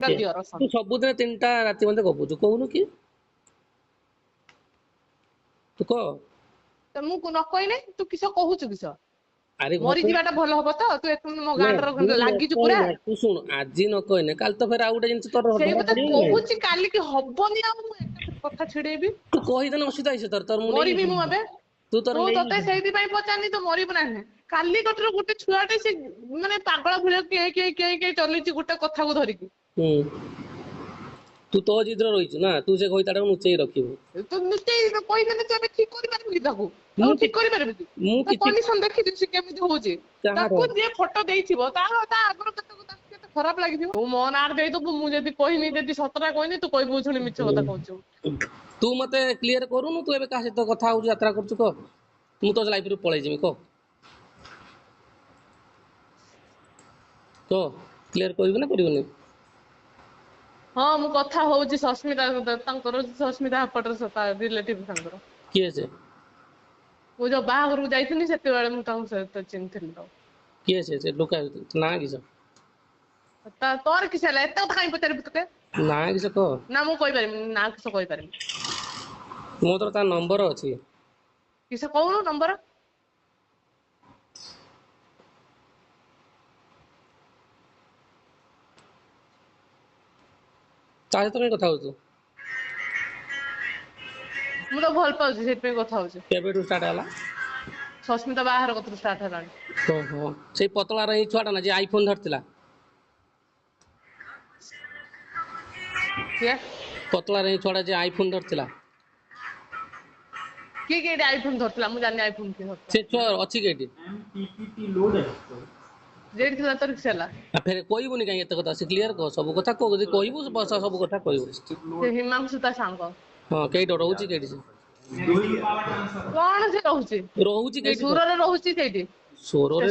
ଦିଅ ରସନ। ତୁ ସବୁଦିନ 3ଟା ରାତି ମତେ ଗପୁଛୁ କହୁନୁ କି ତୁ କହ। ତ ମୁଁ ନ କହିଲେ ତୁ କିସ କହୁଛୁ କିସ? ଆରେ ମରି ଯିବାଟା ଭଲ ହବ ତ? ତୁ ଏତେ ମୋ ଗାଁରେ ଲାଗିଛୁ ପୁରା। ତୁ ଶୁଣୁ ଆଜି ନ କହିନେ କାଲି ତ ଫେର ଆଉ ଗୋଟେ ଜିନିଷ ତୋର ସେଇ ଧରା କଥା ପଡିବ ନା ନାଇଁ? କହୁଛି, କାଲିକି ହବନି ଆଉ ମୁଁ ଏକାଥରେ କଥା ଛିଡେଇବି। ତୁ କହିଦେନେ ଅସୁବିଧା ହେଇଛି ତୋର ମୁଁ ମରିବି ମୁଁ ନେଇଯିବି। ଏବେ। ତୁ ତୋର ମୁଁ ତତେ ନେଇଯିବୁ। ସେଇଥିପାଇଁ ପଚାରିନି ତୁ ମରିବୁ ନା ନାହିଁ। କାଲି କଟର ଗୋଟେ ଛୁଆଟେ ସେ ମାନେ ପାଗଳ ଭଳିଆ କେଁ ଚଲେଇଛି ଗୋଟେ କଥାକୁ ଧରିକି। ତୁ ତୋ ଜିଦରେ ରହିଛୁ ନା, ତୁ ସେ କଇତାଟାକୁ ଲୁଚେଇ ରଖିବୁ। ତୁ ଲୁଚେଇ କହିଦେଲେ ତୁ ଏବେ ଠିକ କରିପାରିବୁ କି ତାକୁ? ମୁଁ ଆଉ ଠିକ କରିପାରିବୁ କି? ମୁଁ ତା କିଛି କଣ୍ଡିସନ ଦେଖିଛୁ ସେ କେମିତି ହଉଛି। କାହାର ତାକୁ ଯିଏ ଫଟୋ ଦେଇଥିବ ତା ଆଗରୁ ତାକୁ କେତେ ଖରାପ ଲାଗିଥିବ। ତୁ ମୋ ନାଁରେ ଦେଇଦବୁ, ମୁଁ ଯଦି କହିନି, ଯଦି ସତଟା କହିନି ତୁ କହିବୁ ଶୁଣି ମିଛ କଥା କହୁଛୁ। ତୁ ମତେ କ୍ଲିୟର କରୁନୁ, ତୁ ଏବେ କାହା ସହିତ କଥା ହଉଛୁ, ଯାତ୍ରା କରୁଛୁ କହ। ମୁଁ ତୋ ଲାଇଫରୁ ପଳେଇ ଯିବି କହ। କହ କ୍ଲିୟର କରିବୁ ନା କରିବୁନି? ହଁ ମୁଁ କଥା ହଉଛି ସସ୍ମିତା ତାଙ୍କର, ସସ୍ମିତା ଏପଟର ରିଲେଟିଭ ତାଙ୍କର। କିଏ ସେ? ମୁଁ ଯୋଉ ବାହାଘରକୁ ଯାଇଥିଲି ସେତେବେଳେ ମୁଁ ତାଙ୍କ ସହିତ ଚିହ୍ନିଥିଲି ତାକୁ। କିଏ ସେ ଲୁକା ନାଁ କିସ? ତୋର କିସ ହେଲା, ଏତେ କଥା କାଇଁ ପଚାରିବୁ ତତେ? ନାଁ କିସ କହ। ନା ମୁଁ କହିପାରିବିନି, ନା କିସ କହିପାରିବିନି। ମୋ ତା ନମ୍ବର ଅଛି। କିସ କହୁନୁ ନମ୍ବର? ତା ସହିତ କାଇଁ କଥା ହଉଛୁ? ମୁଁ ତାକୁ ଭଲ ପାଉଛି ସେଥିପାଇଁ କଥା ହଉଛି। କେବେଠୁ ଷ୍ଟାର୍ଟ ହେଲା? ସସ୍ମିତା ବାହାଘର କତିରୁ ଷ୍ଟାର୍ଟ ହେଲାଣି। ଓହୋ, ସେଇ ପତଳାର ଏଇ ଛୁଆଟା ନା ଯେ ଆଇଫୋନ ଧରିଥିଲା? କିଏ? ପତଳାର ଏଇ ଛୁଆଟା ଯେ ଆଇଫୋନ ଧରିଥିଲା? କିଏ ଏଠି ଆଇଫୋନ ଧରିଥିଲା? ମୁଁ ଜାଣିନି ଆଇଫୋନ କିଏ ଧରିଥିଲା। ସେ ଛୁଆ ଅଛି କି ଏଠି? ଯେଠି ଥିଲା ତୋର କିସ ହେଲା? ଫେରେ କହିବୁନି କାଇଁ ଏତେ କଥା? ସେ କ୍ଲିୟର କହ, ସବୁ କଥା କହ, ଯଦି କହିବୁ ବସ ସବୁ କଥା କହିବୁ। ସେ ହିମାଂଶୁ ତା ସାଙ୍ଗ। ହଁ କେଇଟି ରହୁଛି କେଇଠି ସେ? କଣ ସେ ରହୁଛି? ରହୁଛି ସେ କେଇଠି? ସୁରରେ ରହୁଛି ସେଇଠି। ସ୍ୱରରେ